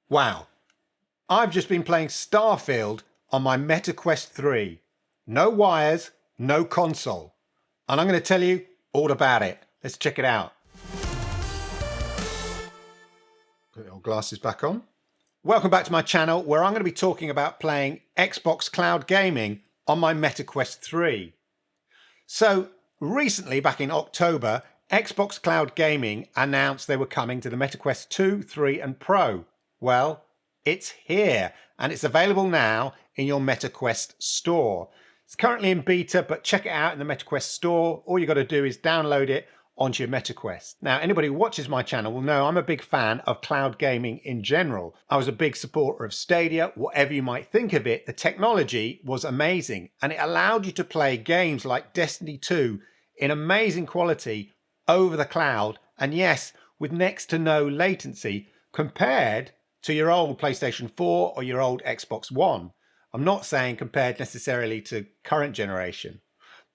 Wow, I've just been playing Starfield on my Meta Quest 3. No wires, no console. And I'm going to tell you all about it. Let's check it out. Put your glasses back on. Welcome back to my channel where I'm going to be talking about playing Xbox Cloud Gaming on my Meta Quest 3. So recently, back in October, Xbox Cloud Gaming announced they were coming to the Meta Quest 2, 3 and Pro. Well, it's here and it's available now in your Meta Quest store. It's currently in beta, but check it out in the Meta Quest store. All you got to do is download it onto your Meta Quest. Now, anybody who watches my channel will know I'm a big fan of cloud gaming in general. I was a big supporter of Stadia. Whatever you might think of it, the technology was amazing and it allowed you to play games like Destiny 2 in amazing quality over the cloud, and yes, with next to no latency compared to your old PlayStation 4 or your old Xbox One. I'm not saying compared necessarily to current generation,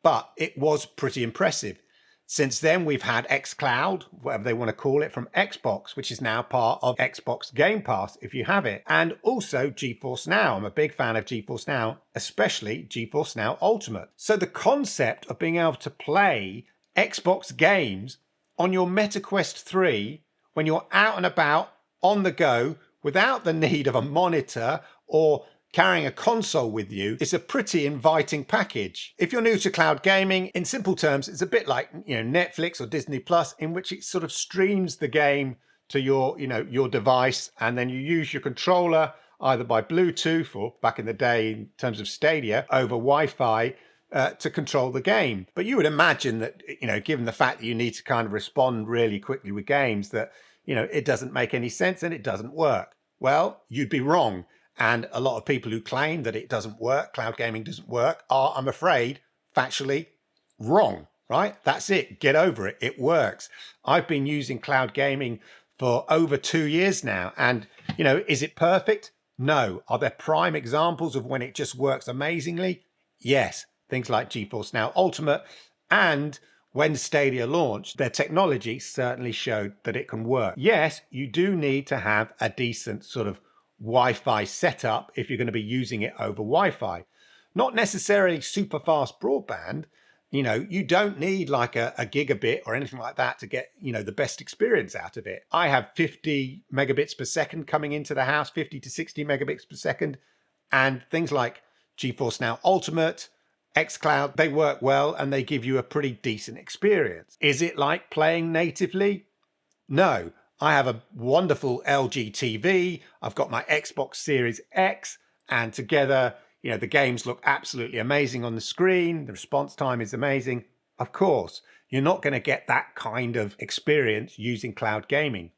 but it was pretty impressive. Since then, we've had xCloud, whatever they want to call it, from Xbox, which is now part of Xbox Game Pass if you have it, and also GeForce Now. I'm a big fan of GeForce Now, especially GeForce Now Ultimate. So the concept of being able to play Xbox games on your Meta Quest 3 when you're out and about on the go without the need of a monitor or carrying a console with you is a pretty inviting package. If you're new to cloud gaming, in simple terms, it's a bit like, Netflix or Disney Plus, in which it sort of streams the game to your device, and then you use your controller either by Bluetooth or back in the day in terms of Stadia over Wi-Fi to control the game. But you would imagine that, given the fact that you need to kind of respond really quickly with games, that, it doesn't make any sense and it doesn't work. Well, you'd be wrong. And a lot of people who claim that it doesn't work, cloud gaming doesn't work, are, I'm afraid, factually wrong, right? That's it. Get over it. It works. I've been using cloud gaming for over 2 years now. And, is it perfect? No. Are there prime examples of when it just works amazingly? Yes. Things like GeForce Now Ultimate, and when Stadia launched, their technology certainly showed that it can work. Yes, you do need to have a decent sort of Wi-Fi setup if you're going to be using it over Wi-Fi. Not necessarily super fast broadband. You don't need like a gigabit or anything like that to get, the best experience out of it. I have 50 megabits per second coming into the house, 50 to 60 megabits per second. And things like GeForce Now Ultimate, xCloud, they work well and they give you a pretty decent experience. Is it like playing natively? No. I have a wonderful LG TV. I've got my Xbox Series X, and together, the games look absolutely amazing on the screen. The response time is amazing. Of course, you're not going to get that kind of experience using cloud gaming,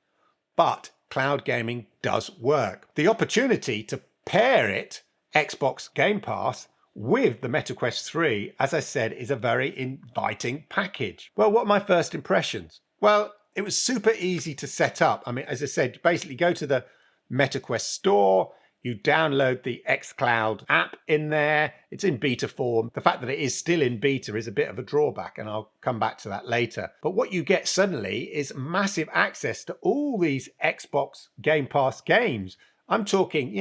but cloud gaming does work. The opportunity to pair it, Xbox Game Pass, with the Meta Quest 3, as I said, is a very inviting package. Well, what are my first impressions? Well, it was super easy to set up. I mean, as I said, you basically go to the Meta Quest store, you download the xCloud app in there. It's in beta form. The fact that it is still in beta is a bit of a drawback, and I'll come back to that later. But what you get suddenly is massive access to all these Xbox Game Pass games. I'm talking,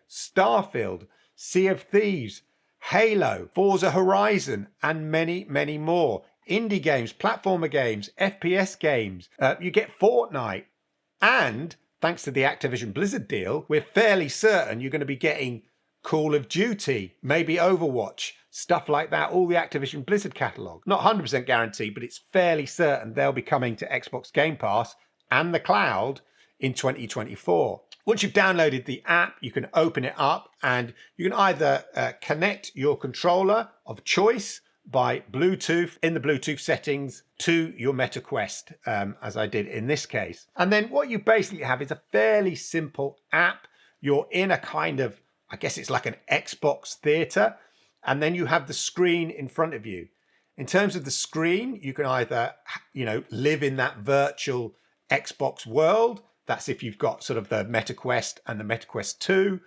Starfield, Sea of Thieves, Halo, Forza Horizon, and many, many more. Indie games, platformer games, FPS games. You get Fortnite. And thanks to the Activision Blizzard deal, we're fairly certain you're going to be getting Call of Duty, maybe Overwatch, stuff like that, all the Activision Blizzard catalog. Not 100% guaranteed, but it's fairly certain they'll be coming to Xbox Game Pass and the cloud in 2024. Once you've downloaded the app, you can open it up and you can either connect your controller of choice by Bluetooth in the Bluetooth settings to your Meta Quest, as I did in this case. And then what you basically have is a fairly simple app. You're in a kind of, I guess it's like an Xbox theater, and then you have the screen in front of you. In terms of the screen, you can either, live in that virtual Xbox world. That's if you've got sort of the Meta Quest and the Meta Quest 2.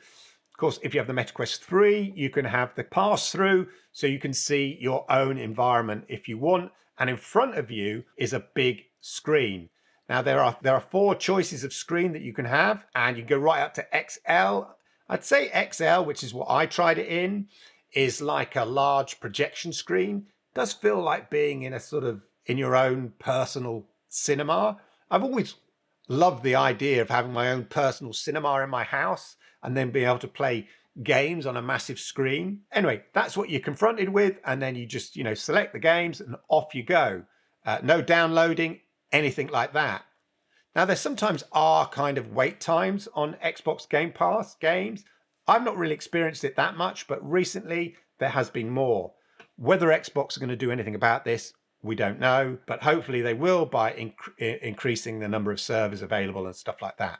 Of course, if you have the Meta Quest 3, you can have the pass-through, so you can see your own environment if you want. And in front of you is a big screen. Now there are 4 choices of screen that you can have, and you go right up to XL. I'd say XL, which is what I tried it in, is like a large projection screen. It does feel like being in a sort of in your own personal cinema. I've always loved the idea of having my own personal cinema in my house and then being able to play games on a massive screen. Anyway, that's what you're confronted with, and then you just, select the games and off you go. No downloading, anything like that. Now, there sometimes are kind of wait times on Xbox Game Pass games. I've not really experienced it that much, but recently there has been more. Whether Xbox are going to do anything about this, we don't know, but hopefully they will by increasing the number of servers available and stuff like that.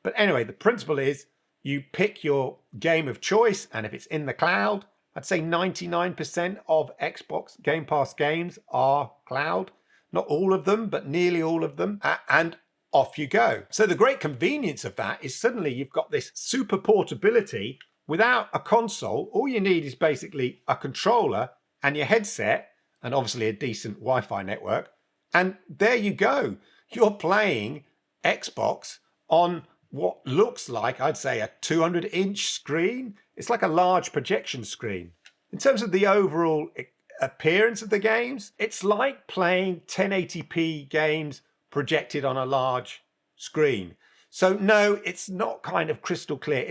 But anyway, the principle is you pick your game of choice, and if it's in the cloud, I'd say 99% of Xbox Game Pass games are cloud. Not all of them, but nearly all of them. And off you go. So the great convenience of that is suddenly you've got this super portability without a console. All you need is basically a controller and your headset, and obviously a decent Wi-Fi network. And there you go. You're playing Xbox on what looks like, I'd say, a 200-inch screen. It's like a large projection screen. In terms of the overall appearance of the games, it's like playing 1080p games projected on a large screen. So no, it's not kind of crystal clear.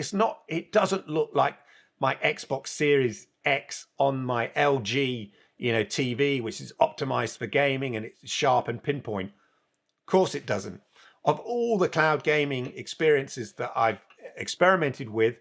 It doesn't look like my Xbox Series X on my LG, TV, which is optimized for gaming and it's sharp and pinpoint. Of course it doesn't. Of all the cloud gaming experiences that I've experimented with,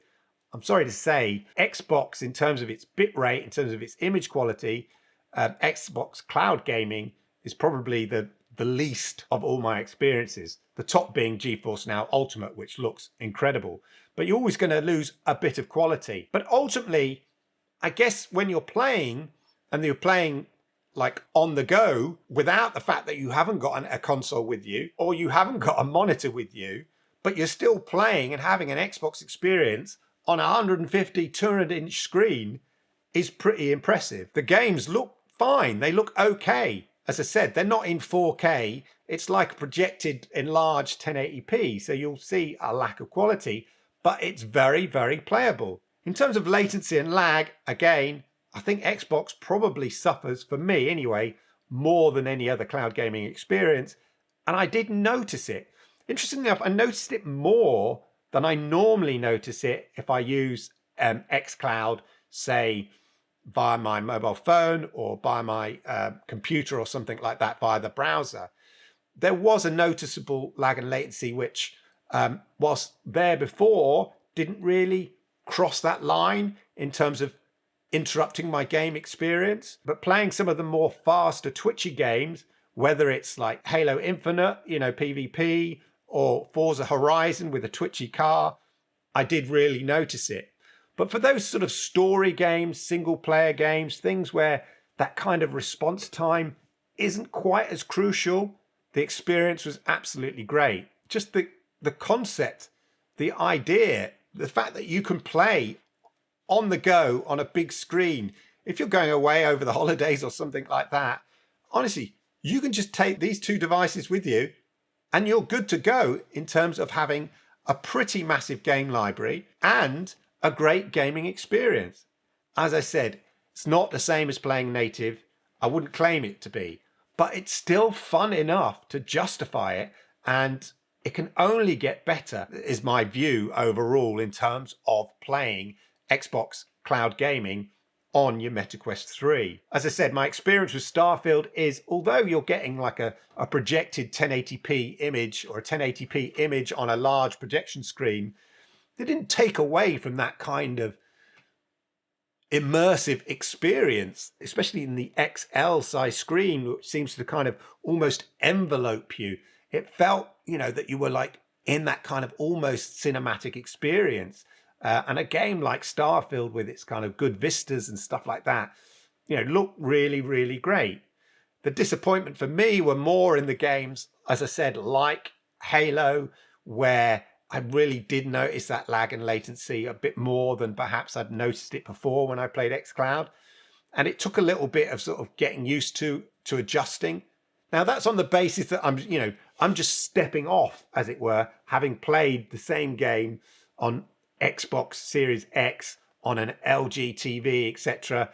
I'm sorry to say, Xbox, in terms of its bitrate, in terms of its image quality, Xbox cloud gaming is probably the least of all my experiences. The top being GeForce Now Ultimate, which looks incredible. But you're always going to lose a bit of quality. But ultimately, I guess when you're playing, and you're playing like on the go, without the fact that you haven't got a console with you, or you haven't got a monitor with you, but you're still playing and having an Xbox experience on a 150, 200-inch screen is pretty impressive. The games look fine. They look okay. As I said, they're not in 4K. It's like projected enlarged 1080p, so you'll see a lack of quality, but it's very, very playable. In terms of latency and lag, again, I think Xbox probably suffers, for me anyway, more than any other cloud gaming experience, and I did notice it. Interestingly enough, I noticed it more than I normally notice it if I use xCloud, say, via my mobile phone or by my computer or something like that via the browser. There was a noticeable lag and latency which, whilst there before, didn't really cross that line in terms of interrupting my game experience. But playing some of the more faster, twitchy games, whether it's like Halo Infinite, PvP, or Forza Horizon with a twitchy car, I did really notice it. But for those sort of story games, single player games, things where that kind of response time isn't quite as crucial, the experience was absolutely great. Just the concept, the idea, the fact that you can play on the go on a big screen. If you're going away over the holidays or something like that, honestly, you can just take these 2 devices with you and you're good to go in terms of having a pretty massive game library and a great gaming experience. As I said, it's not the same as playing native. I wouldn't claim it to be, but it's still fun enough to justify it, and it can only get better, is my view overall in terms of playing Xbox cloud gaming on your MetaQuest 3. As I said, my experience with Starfield is, although you're getting like a projected 1080p image or a 1080p image on a large projection screen, they didn't take away from that kind of immersive experience, especially in the XL size screen, which seems to kind of almost envelope you. It felt, that you were like in that kind of almost cinematic experience. And a game like Starfield with its kind of good vistas and stuff like that, looked really, really great. The disappointment for me were more in the games, as I said, like Halo, where I really did notice that lag and latency a bit more than perhaps I'd noticed it before when I played xCloud. And it took a little bit of sort of getting used to adjusting. Now that's on the basis that I'm just stepping off, as it were, having played the same game on Xbox Series X, on an LG TV, etc.,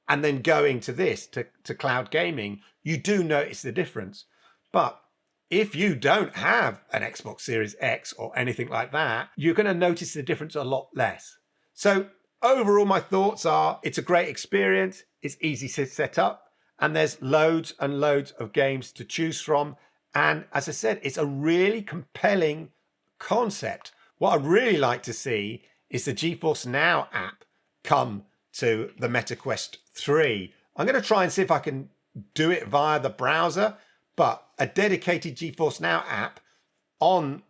and then going to this, to cloud gaming. You do notice the difference. But if you don't have an Xbox Series X or anything like that, you're going to notice the difference a lot less. So overall, my thoughts are it's a great experience. It's easy to set up, and there's loads and loads of games to choose from. And as I said, it's a really compelling concept. What I'd really like to see is the GeForce Now app come to the MetaQuest 3. I'm going to try and see if I can do it via the browser, but a dedicated GeForce Now app on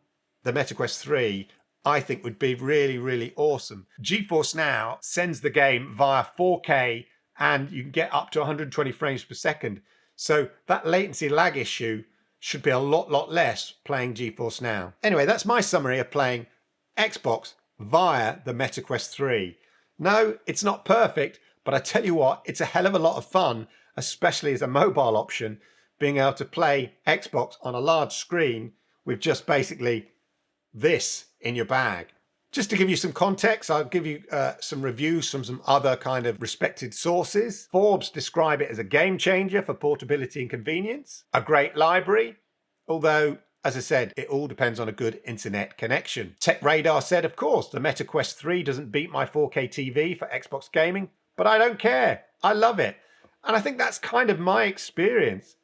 the MetaQuest 3 I think would be really, really awesome. GeForce Now sends the game via 4K and you can get up to 120 frames per second. So that latency lag issue should be a lot less playing GeForce Now. Anyway, that's my summary of playing Xbox via the MetaQuest 3. No, it's not perfect, but I tell you what, it's a hell of a lot of fun, especially as a mobile option, being able to play Xbox on a large screen with just basically this in your bag. Just to give you some context, I'll give you some reviews from some other kind of respected sources. Forbes describe it as a game changer for portability and convenience, a great library, although, as I said, it all depends on a good internet connection. TechRadar said, of course, the MetaQuest 3 doesn't beat my 4K TV for Xbox gaming, but I don't care. I love it. And I think that's kind of my experience.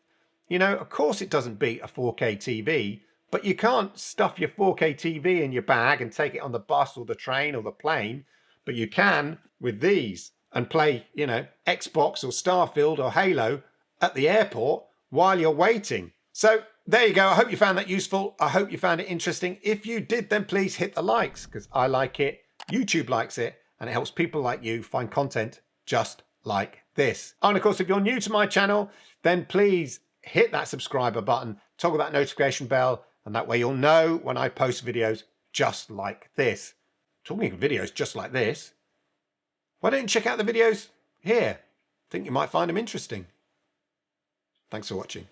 You know, of course it doesn't beat a 4K TV, but you can't stuff your 4K TV in your bag and take it on the bus or the train or the plane, but you can with these and play, you know, Xbox or Starfield or Halo at the airport while you're waiting. So there you go. I hope you found that useful. I hope you found it interesting. If you did, then please hit the likes, because I like it, YouTube likes it, and it helps people like you find content just like this. And of course, if you're new to my channel, then please hit that subscriber button, toggle that notification bell, and that way you'll know when I post videos just like this. Talking of videos just like this, why don't you check out the videos here? I think you might find them interesting. Thanks for watching.